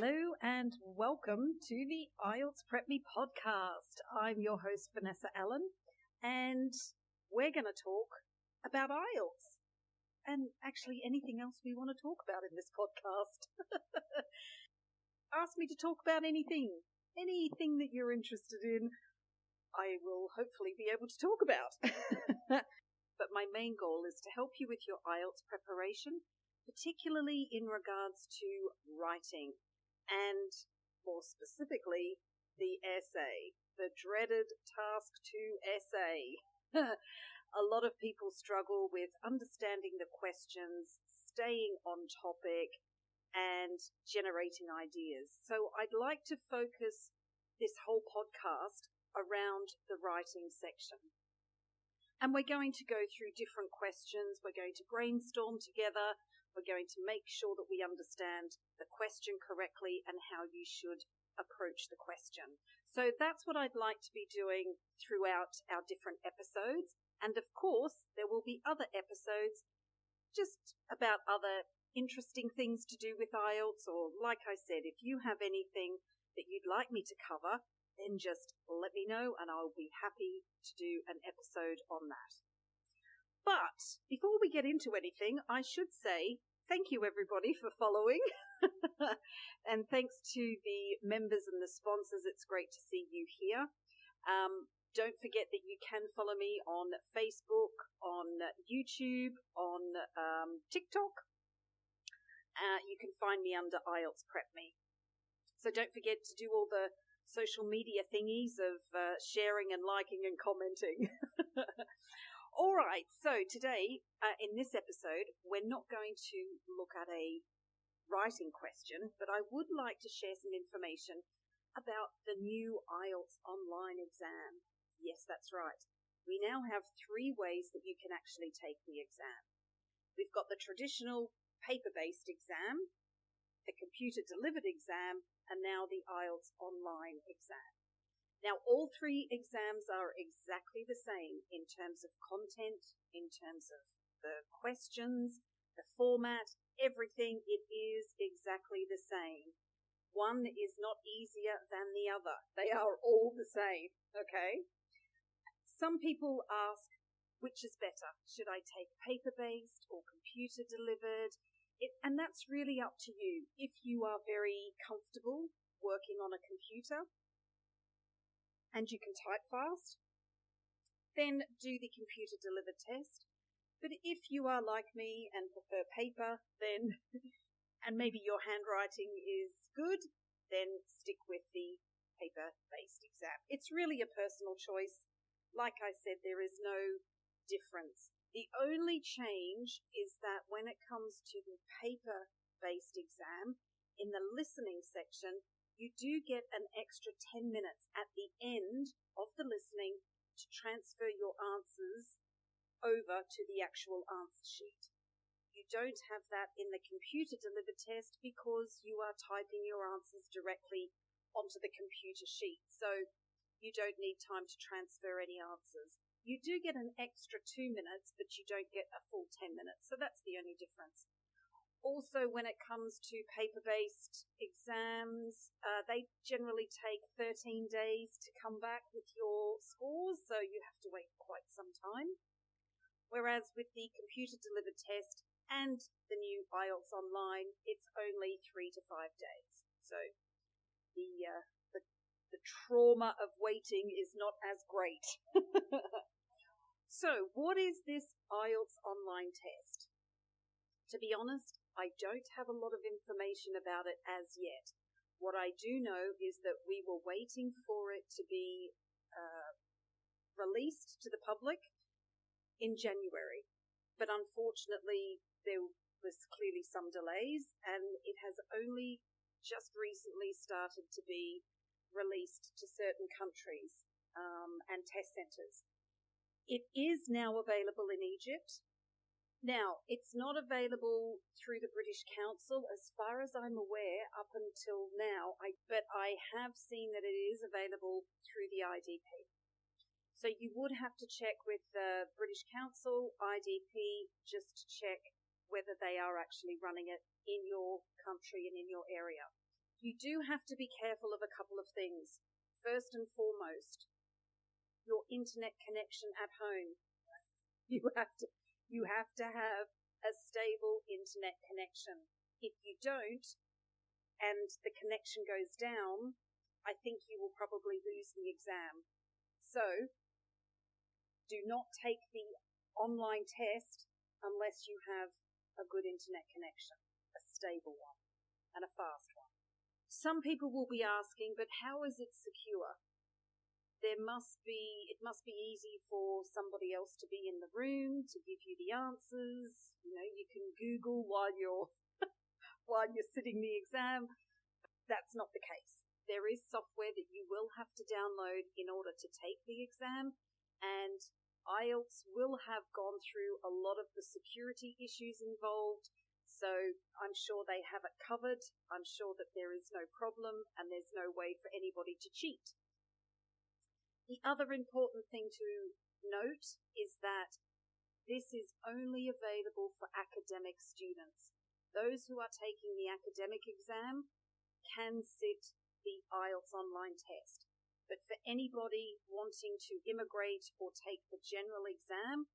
Hello and welcome to the IELTS Prep Me podcast. I'm your host, Vanessa Allen, and we're going to talk about IELTS and actually anything else we want to talk about in this podcast. Ask me to talk about anything that you're interested in, I will hopefully be able to talk about. But my main goal is to help you with your IELTS preparation, particularly in regards to writing. And more specifically, the essay, the dreaded task 2 essay. A lot of people struggle with understanding the questions, staying on topic, and generating ideas. So I'd like to focus this whole podcast around the writing section. And we're going to go through different questions. We're going to brainstorm together. We're going to make sure that we understand the question correctly and how you should approach the question. So that's what I'd like to be doing throughout our different episodes. And of course, there will be other episodes just about other interesting things to do with IELTS, or like I said, if you have anything that you'd like me to cover, then just let me know and I'll be happy to do an episode on that. But before we get into anything, I should say thank you everybody for following. And thanks to the members and the sponsors. It's great to see you here. Don't forget that you can follow me on Facebook, on YouTube, on TikTok. You can find me under IELTS Prep Me. So don't forget to do all the social media thingies of sharing and liking and commenting. All right, so today in this episode, we're not going to look at a writing question, but I would like to share some information about the new IELTS Online exam. Yes, that's right. We now have 3 ways that you can actually take the exam. We've got the traditional paper-based exam, the computer-delivered exam, and now the IELTS Online exam. Now, all 3 exams are exactly the same in terms of content, in terms of the questions, the format, everything. It is exactly the same. One is not easier than the other. They are all the same, okay? Some people ask, which is better? Should I take paper-based or computer-delivered? And that's really up to you. If you are very comfortable working on a computer, and you can type fast, then do the computer delivered test. But if you are like me and prefer paper, then, and maybe your handwriting is good, then stick with the paper-based exam. It's really a personal choice. Like I said, there is no difference. The only change is that when it comes to the paper-based exam, in the listening section, you do get an extra 10 minutes at the end of the listening to transfer your answers over to the actual answer sheet. You don't have that in the computer-delivered test because you are typing your answers directly onto the computer sheet. So you don't need time to transfer any answers. You do get an extra 2 minutes, but you don't get a full 10 minutes. So that's the only difference. Also, when it comes to paper-based exams, they generally take 13 days to come back with your scores, so you have to wait quite some time. Whereas with the computer-delivered test and the new IELTS Online, it's only 3 to 5 days. So the trauma of waiting is not as great. So what is this IELTS Online test? To be honest, I don't have a lot of information about it as yet. What I do know is that we were waiting for it to be released to the public in January. But unfortunately, there was clearly some delays, and it has only just recently started to be released to certain countries and test centres. It is now available in Egypt. Now, it's not available through the British Council as far as I'm aware up until now, but I have seen that it is available through the IDP. So you would have to check with the British Council, IDP, just to check whether they are actually running it in your country and in your area. You do have to be careful of a couple of things. First and foremost, your internet connection at home. You have to have a stable internet connection. If you don't, and the connection goes down, I think you will probably lose the exam. So, do not take the online test unless you have a good internet connection, a stable one, and a fast one. Some people will be asking, but how is it secure? It must be easy for somebody else to be in the room to give you the answers. You can Google while you're sitting the exam. That's not the case. There is software that you will have to download in order to take the exam, and IELTS will have gone through a lot of the security issues involved, so I'm sure they have it covered. I'm sure that there is no problem and there's no way for anybody to cheat. The other important thing to note is that this is only available for academic students. Those who are taking the academic exam can sit the IELTS online test. But for anybody wanting to immigrate or take the general exam,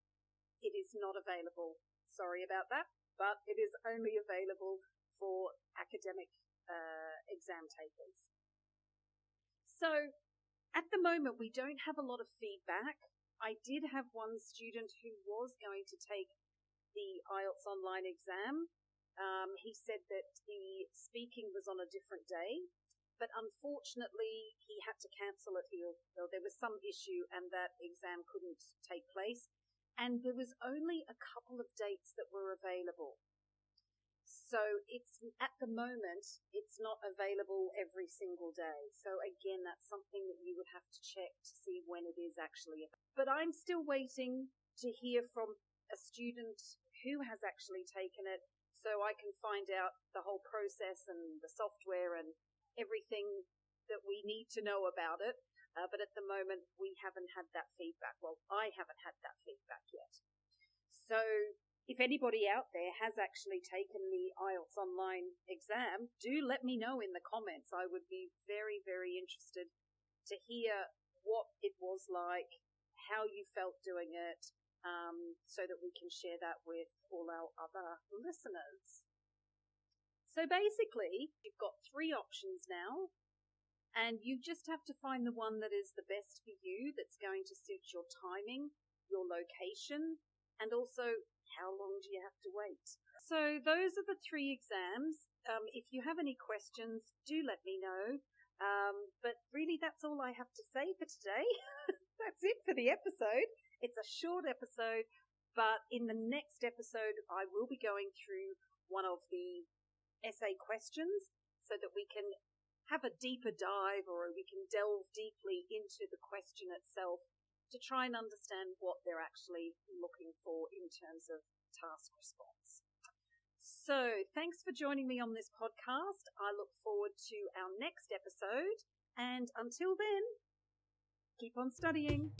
it is not available. Sorry about that, but it is only available for academic exam takers. So at the moment, we don't have a lot of feedback. I did have one student who was going to take the IELTS online exam. He said that the speaking was on a different day, but unfortunately he had to cancel it. There was some issue and that exam couldn't take place, and there was only a couple of dates that were available. So at the moment, it's not available every single day. So again, that's something that you would have to check to see when it is actually available. But I'm still waiting to hear from a student who has actually taken it, so I can find out the whole process and the software and everything that we need to know about it. But at the moment, we haven't had that feedback. Well, I haven't had that feedback yet. So if anybody out there has actually taken the IELTS online exam, do let me know in the comments. I would be very, very interested to hear what it was like, how you felt doing it, so that we can share that with all our other listeners. So basically, you've got 3 options now, and you just have to find the one that is the best for you, that's going to suit your timing, your location, and also how long do you have to wait. So those are the 3 exams. If you have any questions, do let me know. But really, that's all I have to say for today. That's it for the episode. It's a short episode, but in the next episode, I will be going through one of the essay questions so that we can have a deeper dive, or we can delve deeply into the question itself to try and understand what they're actually looking for in terms of task response. So thanks for joining me on this podcast. I look forward to our next episode, and until then, keep on studying.